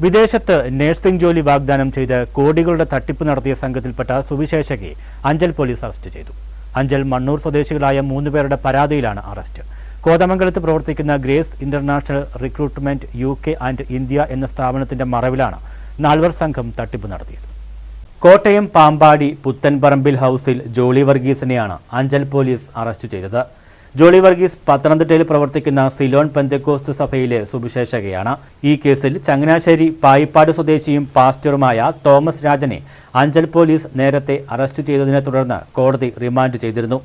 വിദേശത്ത് നഴ്സിംഗ് ജോലി വാഗ്ദാനം ചെയ്ത് കോടികളുടെ തട്ടിപ്പ് നടത്തിയ സംഘത്തിൽപ്പെട്ട സുവിശേഷകയെ അഞ്ചൽ പോലീസ് അറസ്റ്റ് ചെയ്തു. അഞ്ചൽ മണ്ണൂർ സ്വദേശികളായ 3 പേരുടെ പരാതിയിലാണ് അറസ്റ്റ്. കോതമംഗലത്ത് പ്രവർത്തിക്കുന്ന grace international recruitment UK and India എന്ന സ്ഥാപനത്തിന്റെ മറവിലാണ് 4 സംഘം തട്ടിപ്പ് നടത്തിയത്. കോട്ടയം പാമ്പാടി പുത്തൻപറമ്പിൽ ഹൌസിൽ ജോളി വർഗീസിനെയാണ് അഞ്ചൽ പോലീസ് അറസ്റ്റ് ചെയ്തത്. ജോളി വർഗീസ് പത്തനംതിട്ടയിൽ പ്രവർത്തിക്കുന്ന സിലോൺ പെന്തക്കോസ്ത് സഭയിലെ സുവിശേഷകയാണ്. ഈ കേസിൽ ചങ്ങനാശ്ശേരി പായിപ്പാട് സ്വദേശിയും പാസ്റ്ററുമായ തോമസ് രാജനെ അഞ്ചൽ പോലീസ് നേരത്തെ അറസ്റ്റ് ചെയ്തതിനെ തുടർന്ന് കോടതി റിമാൻഡ് ചെയ്തിരുന്നു.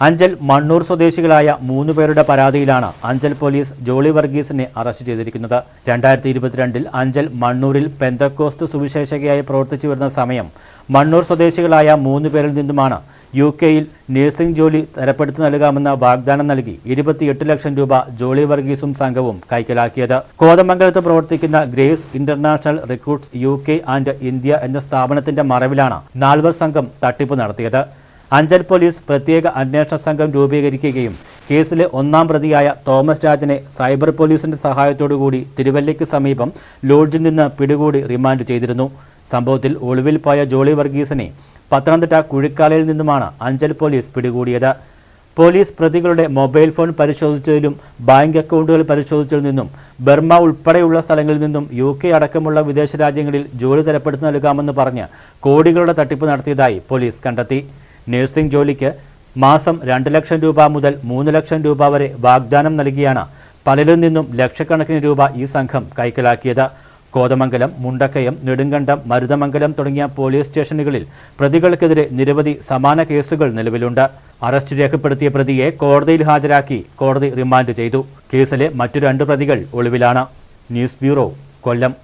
അഞ്ചൽ മണ്ണൂർ സ്വദേശികളായ 3 പേരുടെ പരാതിയിലാണ് അഞ്ചൽ പോലീസ് ജോളി വർഗീസിനെ അറസ്റ്റ് ചെയ്തിരിക്കുന്നത്. 2022 അഞ്ചൽ മണ്ണൂരിൽ പെന്തക്കോസ്ത് സുവിശേഷകയായി പ്രവർത്തിച്ചു വരുന്ന സമയം മണ്ണൂർ സ്വദേശികളായ 3 പേരിൽ നിന്നുമാണ് UK-യിൽ നഴ്സിംഗ് ജോലി തരപ്പെടുത്തി നൽകാമെന്ന വാഗ്ദാനം നൽകി 28 ലക്ഷം രൂപ ജോളി വർഗീസും സംഘവും കൈക്കലാക്കിയത്. കോതമംഗലത്ത് പ്രവർത്തിക്കുന്ന grace international recruits UK and India എന്ന സ്ഥാപനത്തിന്റെ മറവിലാണ് 4 സംഘം തട്ടിപ്പ് നടത്തിയത്. അഞ്ചൽ പോലീസ് പ്രത്യേക അന്വേഷണ സംഘം രൂപീകരിക്കുകയും കേസിലെ 1-ാം പ്രതിയായ തോമസ് രാജനെ സൈബർ പോലീസിന്റെ സഹായത്തോടുകൂടി തിരുവല്ലയ്ക്ക് സമീപം ലോഡ്ജിൽ നിന്ന് പിടികൂടി റിമാൻഡ് ചെയ്തിരുന്നു. സംഭവത്തിൽ ഒളിവിൽ പോയ ജോളി വർഗീസിനെ പത്തനംതിട്ട കുഴിക്കാലയിൽ നിന്നുമാണ് അഞ്ചൽ പോലീസ് പിടികൂടിയത്. പോലീസ് പ്രതികളുടെ മൊബൈൽ ഫോൺ പരിശോധിച്ചതിലും ബാങ്ക് അക്കൗണ്ടുകൾ പരിശോധിച്ചതിൽ നിന്നും ബർമ ഉൾപ്പെടെയുള്ള സ്ഥലങ്ങളിൽ നിന്നും UK അടക്കമുള്ള വിദേശ രാജ്യങ്ങളിൽ ജോലി തരപ്പെടുത്തി നൽകാമെന്ന് പറഞ്ഞ് കോടികളുടെ തട്ടിപ്പ് നടത്തിയതായി പോലീസ് കണ്ടെത്തി. നഴ്സിംഗ് ജോലിക്ക് മാസം 2 ലക്ഷം രൂപ മുതൽ 3 ലക്ഷം രൂപ വരെ വാഗ്ദാനം നൽകിയാണ് പലരിൽ നിന്നും ലക്ഷക്കണക്കിന് രൂപ ഈ സംഘം കൈക്കലാക്കിയത്. കോതമംഗലം, മുണ്ടക്കയം, നെടുങ്കണ്ടം, മരുതമംഗലം തുടങ്ങിയ പോലീസ് സ്റ്റേഷനുകളിൽ പ്രതികൾക്കെതിരെ നിരവധി സമാന കേസുകൾ നിലവിലുണ്ട്. അറസ്റ്റ് രേഖപ്പെടുത്തിയ പ്രതിയെ കോടതിയിൽ ഹാജരാക്കി കോടതി റിമാൻഡ് ചെയ്തു. കേസിലെ മറ്റു 2 പ്രതികൾ ഒളിവിലാണ്. ന്യൂസ് ബ്യൂറോ, കൊല്ലം.